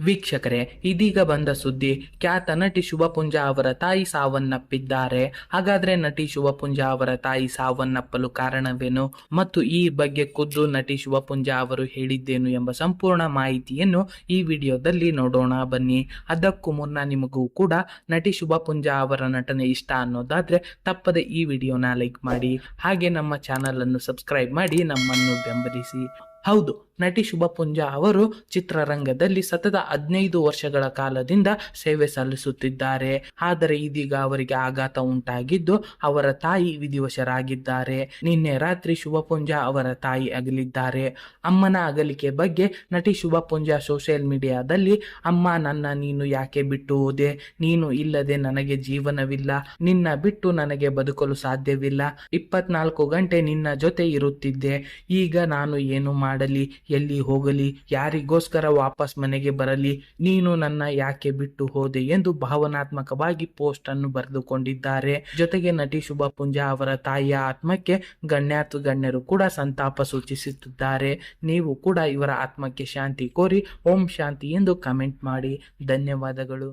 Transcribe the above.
ವೀಕ್ಷಕರೇ, ಇದೀಗ ಬಂದ ಸುದ್ದಿ, ಖ್ಯಾತ ನಟಿ ಶುಭಪುಂಜಾ ಅವರ ತಾಯಿ ಸಾವನ್ನಪ್ಪಿದ್ದಾರೆ. ಹಾಗಾದ್ರೆ ನಟಿ ಶುಭಪುಂಜಾ ಅವರ ತಾಯಿ ಸಾವನ್ನಪ್ಪಲು ಕಾರಣವೇನು ಮತ್ತು ಈ ಬಗ್ಗೆ ಖುದ್ದು ನಟಿ ಶುಭಪುಂಜಾ ಅವರು ಹೇಳಿದ್ದೇನು ಎಂಬ ಸಂಪೂರ್ಣ ಮಾಹಿತಿಯನ್ನು ಈ ವಿಡಿಯೋದಲ್ಲಿ ನೋಡೋಣ ಬನ್ನಿ. ಅದಕ್ಕೂ ಮುನ್ನ ನಿಮಗೂ ಕೂಡ ನಟಿ ಶುಭಪುಂಜಾ ಅವರ ನಟನೆ ಇಷ್ಟ ಅನ್ನೋದಾದ್ರೆ ತಪ್ಪದೆ ಈ ವಿಡಿಯೋನ ಲೈಕ್ ಮಾಡಿ, ಹಾಗೆ ನಮ್ಮ ಚಾನಲ್ ಅನ್ನು ಸಬ್ಸ್ಕ್ರೈಬ್ ಮಾಡಿ ನಮ್ಮನ್ನು ಬೆಂಬಲಿಸಿ. ಹೌದು, ನಟಿ ಶುಭಪುಂಜಾ ಅವರು ಚಿತ್ರರಂಗದಲ್ಲಿ ಸತತ 15 ವರ್ಷಗಳ ಕಾಲದಿಂದ ಸೇವೆ ಸಲ್ಲಿಸುತ್ತಿದ್ದಾರೆ. ಆದರೆ ಇದೀಗ ಅವರಿಗೆ ಆಘಾತ ಉಂಟಾಗಿದ್ದು ಅವರ ತಾಯಿ ವಿಧಿವಶರಾಗಿದ್ದಾರೆ. ನಿನ್ನೆ ರಾತ್ರಿ ಶುಭಪುಂಜಾ ಅವರ ತಾಯಿ ಅಗಲಿದ್ದಾರೆ. ಅಮ್ಮನ ಅಗಲಿಕೆ ಬಗ್ಗೆ ನಟಿ ಶುಭಪುಂಜಾ ಸೋಷಿಯಲ್ ಮೀಡಿಯಾದಲ್ಲಿ, ಅಮ್ಮ, ನನ್ನ ನೀನು ಯಾಕೆ ಬಿಟ್ಟು ಹೋದೆ? ನೀನು ಇಲ್ಲದೆ ನನಗೆ ಜೀವನವಿಲ್ಲ. ನಿನ್ನ ಬಿಟ್ಟು ನನಗೆ ಬದುಕಲು ಸಾಧ್ಯವಿಲ್ಲ. 24 ಗಂಟೆ ನಿನ್ನ ಜೊತೆ ಇರುತ್ತಿದ್ದೆ. ಈಗ ನಾನು ಏನು ಮಾಡಲಿ? ಎಲ್ಲಿ ಹೋಗಲಿ? ಯಾರಿಗೋಸ್ಕರ ವಾಪಸ್ ಮನೆಗೆ ಬರಲಿ? ನೀನು ನನ್ನ ಯಾಕೆ ಬಿಟ್ಟು ಹೋದೆ ಎಂದು ಭಾವನಾತ್ಮಕವಾಗಿ ಪೋಸ್ಟ್ ಅನ್ನು ಬರೆದುಕೊಂಡಿದ್ದಾರೆ. ಜೊತೆಗೆ ನಟಿ ಶುಭಪುಂಜಾ ಅವರ ತಾಯಿಯ ಆತ್ಮಕ್ಕೆ ಗಣ್ಯರು ಕೂಡ ಸಂತಾಪ ಸೂಚಿಸುತ್ತಿದ್ದಾರೆ. ನೀವು ಕೂಡ ಇವರ ಆತ್ಮಕ್ಕೆ ಶಾಂತಿ ಕೋರಿ ಓಂ ಶಾಂತಿ ಎಂದು ಕಮೆಂಟ್ ಮಾಡಿ. ಧನ್ಯವಾದಗಳು.